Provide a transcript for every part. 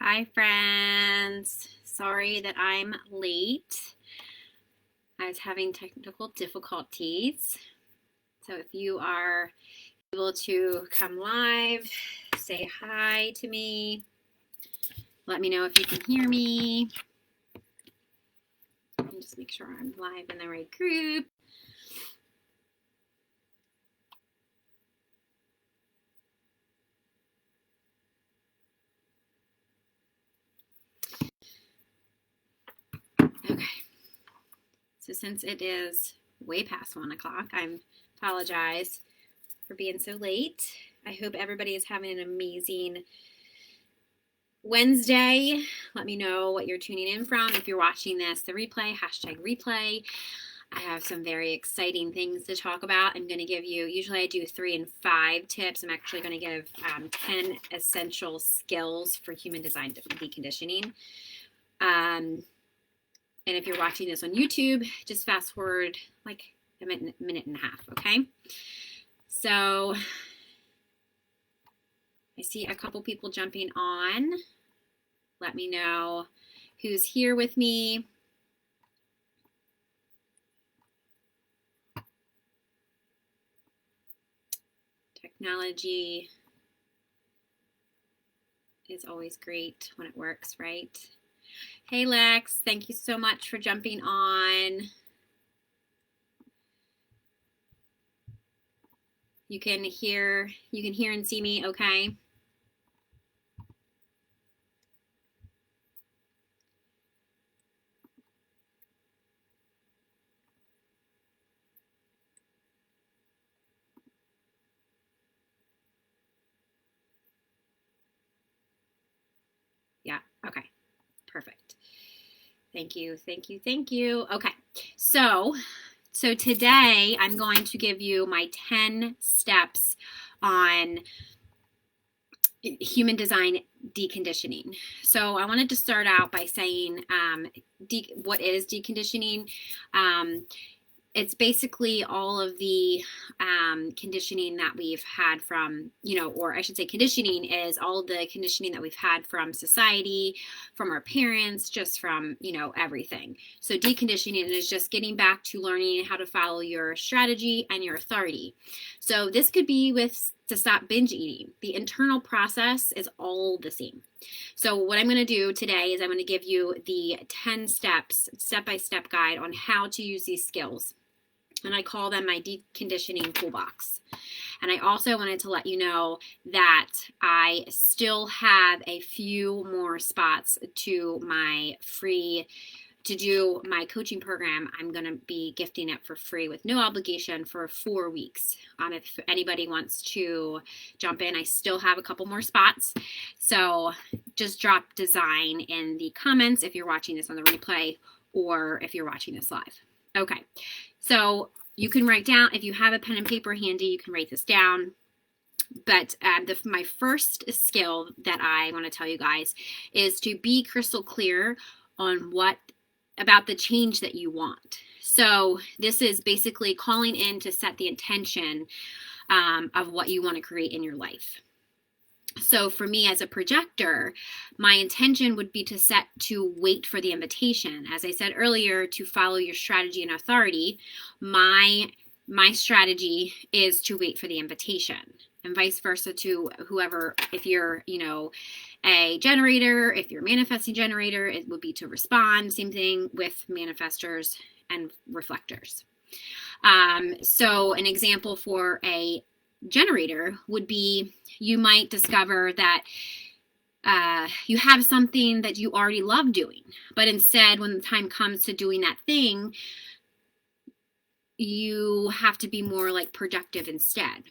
Hi friends, sorry that I'm late. I was having technical difficulties. So if you are able to come live, say hi to me. Let me know if you can hear me. And just make sure I'm live in the right group. Okay. So since it is way past 1 o'clock, I apologize for being so late. I hope everybody is having an amazing Wednesday. Let me know what you're tuning in from. If you're watching this, the replay, #replay. I have some very exciting things to talk about. I'm going to give you, usually I do 3 and 5 tips. I'm actually going to give 10 essential skills for human design deconditioning. And if you're watching this on YouTube, just fast forward like a minute and a half, okay? So I see a couple people jumping on. Let me know who's here with me. Technology is always great when it works, right? Hey Lex, thank you so much for jumping on. You can hear and see me okay? Yeah, okay. Perfect. Thank you. Okay. So today I'm going to give you my 10 steps on human design deconditioning. So I wanted to start out by saying what is deconditioning. It's basically all of the conditioning that we've had from, or I should say conditioning is all the conditioning that we've had from society, from our parents, just from, everything. So deconditioning is just getting back to learning how to follow your strategy and your authority. So this could be to stop binge eating. The internal process is all the same. So what I'm going to do today is I'm going to give you the 10 steps, step-by-step guide on how to use these skills. And I call them my deconditioning toolbox. And I also wanted to let you know that I still have a few more spots to do my coaching program. I'm going to be gifting it for free with no obligation for 4 weeks. If anybody wants to jump in, I still have a couple more spots. So just drop design in the comments if you're watching this on the replay or if you're watching this live. Okay, so you can write down, if you have a pen and paper handy, you can write this down. But my first skill that I want to tell you guys is to be crystal clear on about the change that you want. So this is basically calling in to set the intention of what you want to create in your life. So for me as a projector, my intention would be to wait for the invitation. As I said earlier, to follow your strategy and authority, my strategy is to wait for the invitation, and vice versa to whoever. If you're, a generator, if you're a manifesting generator, it would be to respond. Same thing with manifestors and reflectors. So an example for a generator would be, you might discover that you have something that you already love doing, but instead when the time comes to doing that thing, you have to be more like productive instead.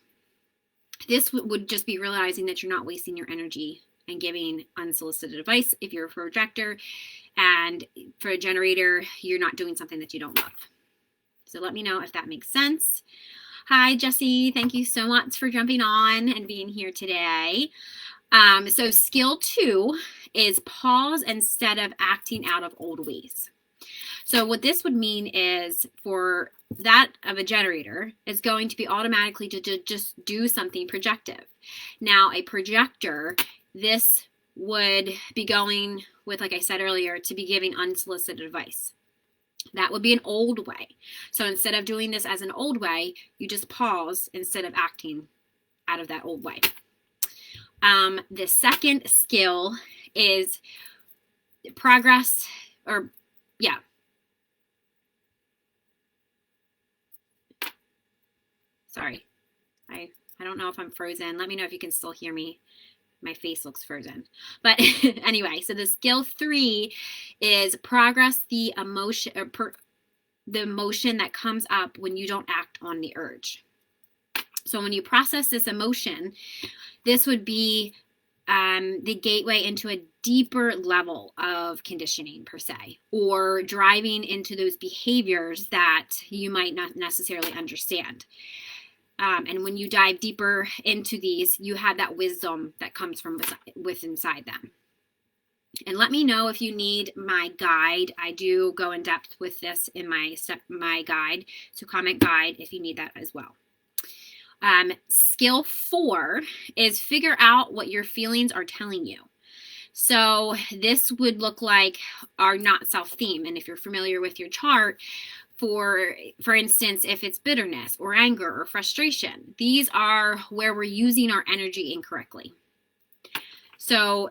This would just be realizing that you're not wasting your energy and giving unsolicited advice if you're a projector, and for a generator, you're not doing something that you don't love. So let me know if that makes sense. Hi, Jesse. Thank you so much for jumping on and being here today. So skill 2 is pause instead of acting out of old ways. So what this would mean is, for that of a generator, is going to be automatically to just do something projective. Now, a projector, this would be going with, like I said earlier, to be giving unsolicited advice. That would be an old way. So instead of doing this as an old way, you just pause instead of acting out of that old way. The second skill is progress, or yeah. Sorry, I don't know if I'm frozen. Let me know if you can still hear me. My face looks frozen. But anyway, so the skill 3 is progress the emotion, or the emotion that comes up when you don't act on the urge. So when you process this emotion, this would be the gateway into a deeper level of conditioning per se, or driving into those behaviors that you might not necessarily understand. And when you dive deeper into these, you have that wisdom that comes from within inside them. And let me know if you need my guide. I do go in depth with this in my guide. So comment guide if you need that as well. Skill 4 is figure out what your feelings are telling you. So this would look like our not self theme. And if you're familiar with your chart, for instance, if it's bitterness or anger or frustration, these are where we're using our energy incorrectly. So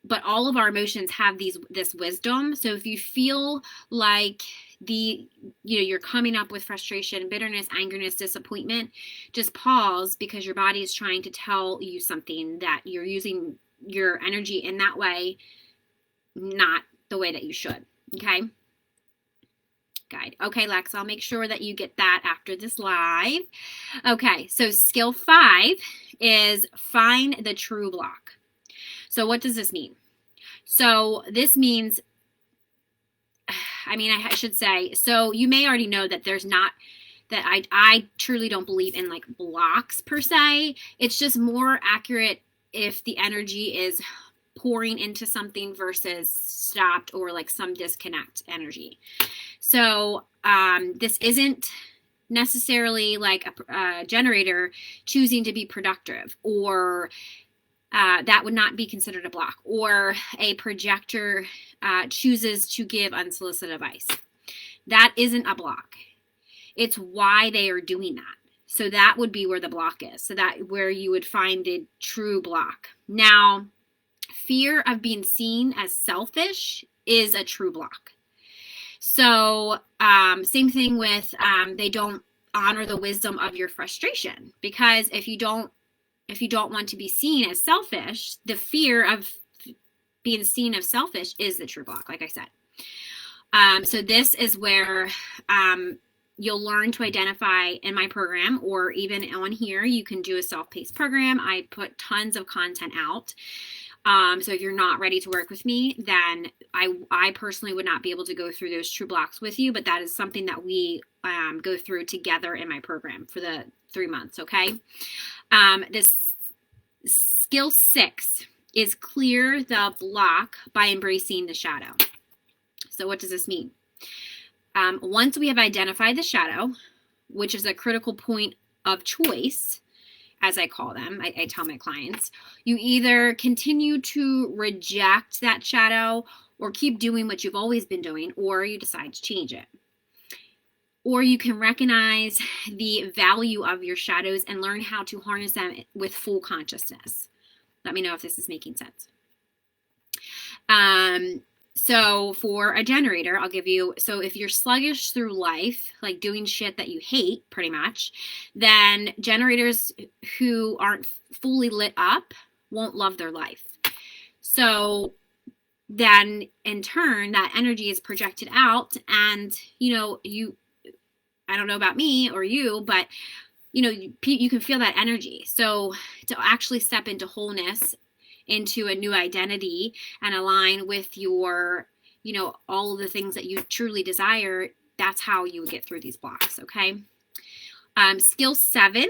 but all of our emotions have this wisdom. So if you feel like you're coming up with frustration, bitterness, angerness, disappointment, just pause, because your body is trying to tell you something that you're using your energy in that way, not the way that you should. Okay. Guide. Okay, Lex, I'll make sure that you get that after this live. Okay, so skill 5 is find the true block. So what does this mean? So this means, I should say, so you may already know that there's not, that I truly don't believe in like blocks per se. It's just more accurate if the energy is pouring into something versus stopped, or like some disconnect energy. So this isn't necessarily like a generator choosing to be productive, or that would not be considered a block, or a projector chooses to give unsolicited advice. That isn't a block. It's why they are doing that. So that would be where the block is. So that where you would find a true block. Now, fear of being seen as selfish is a true block. So same thing with they don't honor the wisdom of your frustration, because if you don't want to be seen as selfish, the fear of being seen as selfish is the true block, like I said. So this is where you'll learn to identify in my program, or even on here, you can do a self-paced program. I put tons of content out. So if you're not ready to work with me, then I personally would not be able to go through those true blocks with you, but that is something that we go through together in my program for the 3 months, okay? This skill 6 is clear the block by embracing the shadow. So what does this mean? Once we have identified the shadow, which is a critical point of choice, as I call them, I tell my clients, you either continue to reject that shadow or keep doing what you've always been doing, or you decide to change it. Or you can recognize the value of your shadows and learn how to harness them with full consciousness. Let me know if this is making sense. So for a generator, I'll give you, so if you're sluggish through life, like doing shit that you hate pretty much, then generators who aren't fully lit up won't love their life. So then in turn, that energy is projected out, and I don't know about me or you, but you can feel that energy. So to actually step into wholeness, into a new identity, and align with your, all of the things that you truly desire, that's how you would get through these blocks, okay? Skill 7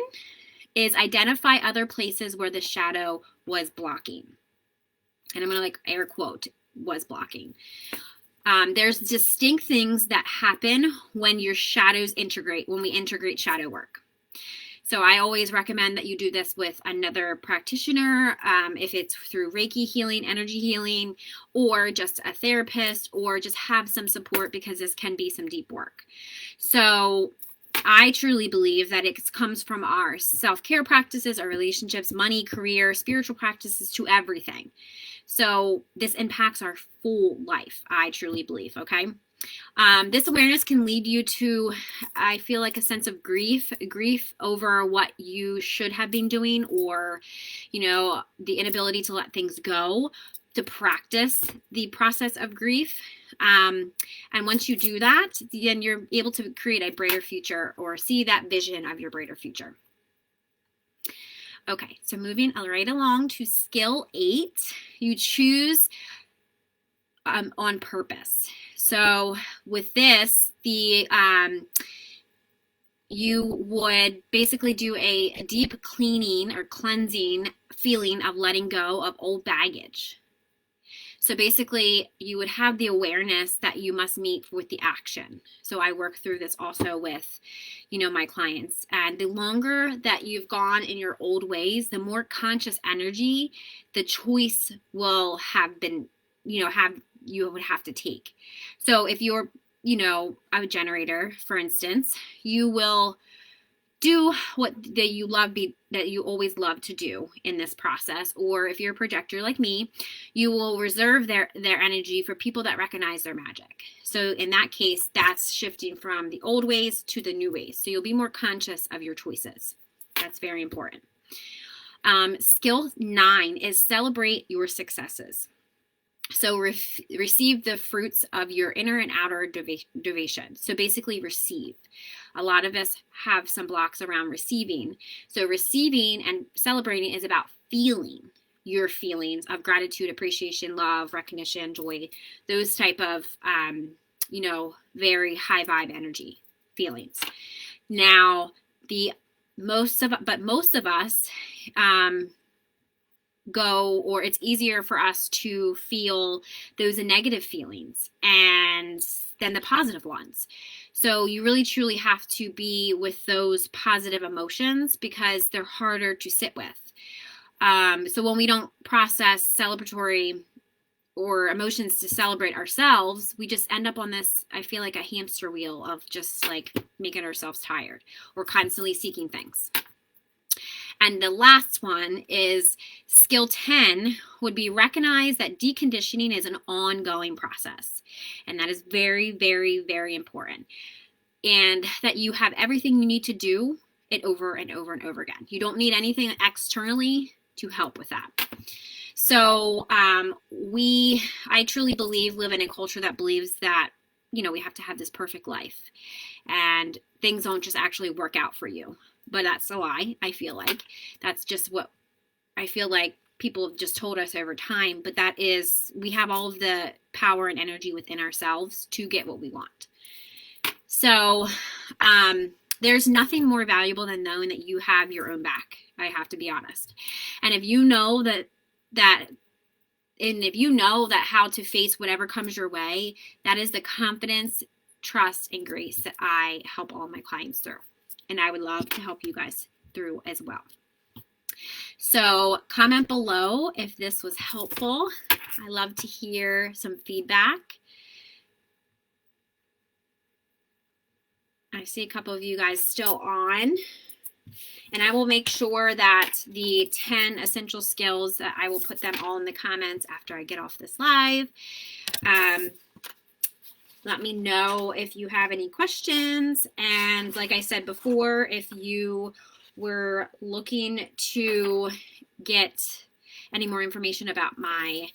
is identify other places where the shadow was blocking. And I'm going to air quote, was blocking. There's distinct things that happen when your shadows integrate, when we integrate shadow work. So I always recommend that you do this with another practitioner, if it's through Reiki healing, energy healing, or just a therapist, or just have some support, because this can be some deep work. So I truly believe that it comes from our self-care practices, our relationships, money, career, spiritual practices, to everything. So this impacts our full life, I truly believe, okay? This awareness can lead you to, I feel like, a sense of grief over what you should have been doing, or, the inability to let things go, to practice the process of grief. And once you do that, then you're able to create a brighter future, or see that vision of your brighter future. Okay, so moving right along to skill 8, you choose on purpose. So with this, you would basically do a deep cleaning or cleansing feeling of letting go of old baggage. So basically, you would have the awareness that you must meet with the action. So I work through this also with, my clients. And the longer that you've gone in your old ways, the more conscious energy the choice will have been, you would have to take. So if you're, a generator, for instance, you will do what that you always love to do in this process. Or if you're a projector like me, you will reserve their energy for people that recognize their magic. So in that case, that's shifting from the old ways to the new ways. So you'll be more conscious of your choices. That's very important. Skill 9 is celebrate your successes. So receive the fruits of your inner and outer devotion. So basically receive. A lot of us have some blocks around receiving. So receiving and celebrating is about feeling your feelings of gratitude, appreciation, love, recognition, joy, those type of, very high vibe energy feelings. Now, most of us, or it's easier for us to feel those negative feelings and then the positive ones. So you really truly have to be with those positive emotions, because they're harder to sit with. So when we don't process celebratory or emotions to celebrate ourselves, we just end up on this, I feel like, a hamster wheel of just like making ourselves tired or constantly seeking things. And the last one is skill 10 would be recognize that deconditioning is an ongoing process. And that is very, very, very important. And that you have everything you need to do it over and over and over again. You don't need anything externally to help with that. So I truly believe, live in a culture that believes that, we have to have this perfect life and things don't just actually work out for you. But that's a lie, I feel like. That's just what I feel like people have just told us over time. But that is, we have all of the power and energy within ourselves to get what we want. So there's nothing more valuable than knowing that you have your own back. I have to be honest. And if you know that how to face whatever comes your way, that is the confidence, trust, and grace that I help all my clients through. And I would love to help you guys through as well. So comment below if this was helpful. I love to hear some feedback. I see a couple of you guys still on. And I will make sure that the 10 essential skills, that I will put them all in the comments after I get off this live. Let me know if you have any questions. And like I said before, if you were looking to get any more information about my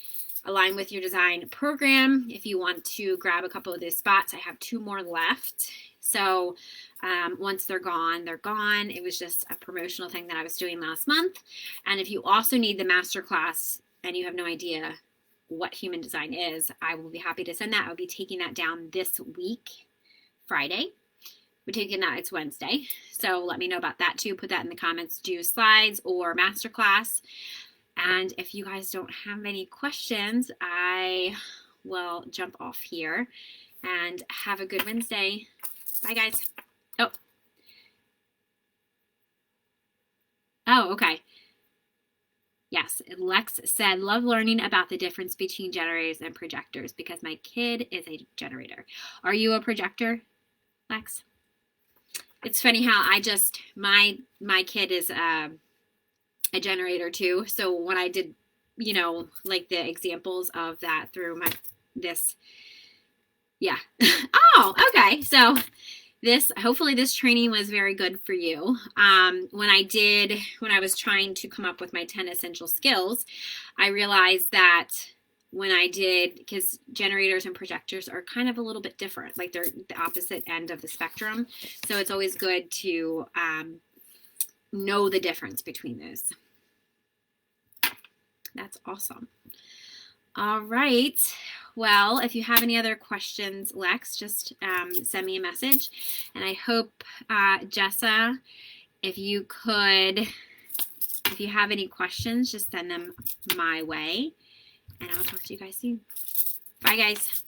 Align with Your Design program, if you want to grab a couple of those spots, I have 2 more left. So once they're gone, they're gone. It was just a promotional thing that I was doing last month. And if you also need the masterclass and you have no idea what human design is, I will be happy to send that. I'll be taking that down this week, Friday. We're taking that, it's Wednesday. So let me know about that too. Put that in the comments. Do slides or masterclass. And if you guys don't have any questions, I will jump off here and have a good Wednesday. Bye guys. Oh. Oh, okay. Yes, Lex said, love learning about the difference between generators and projectors because my kid is a generator. Are you a projector, Lex? It's funny how my kid is a generator too. So when I did, like the examples of that through yeah. Oh, okay. So hopefully this training was very good for you. When I was trying to come up with my 10 essential skills, I realized that when I did, because generators and projectors are kind of a little bit different, like they're the opposite end of the spectrum. So it's always good to know the difference between those. That's awesome. All right. Well, if you have any other questions, Lex, just send me a message. And I hope, Jessa, if you have any questions, just send them my way. And I'll talk to you guys soon. Bye, guys.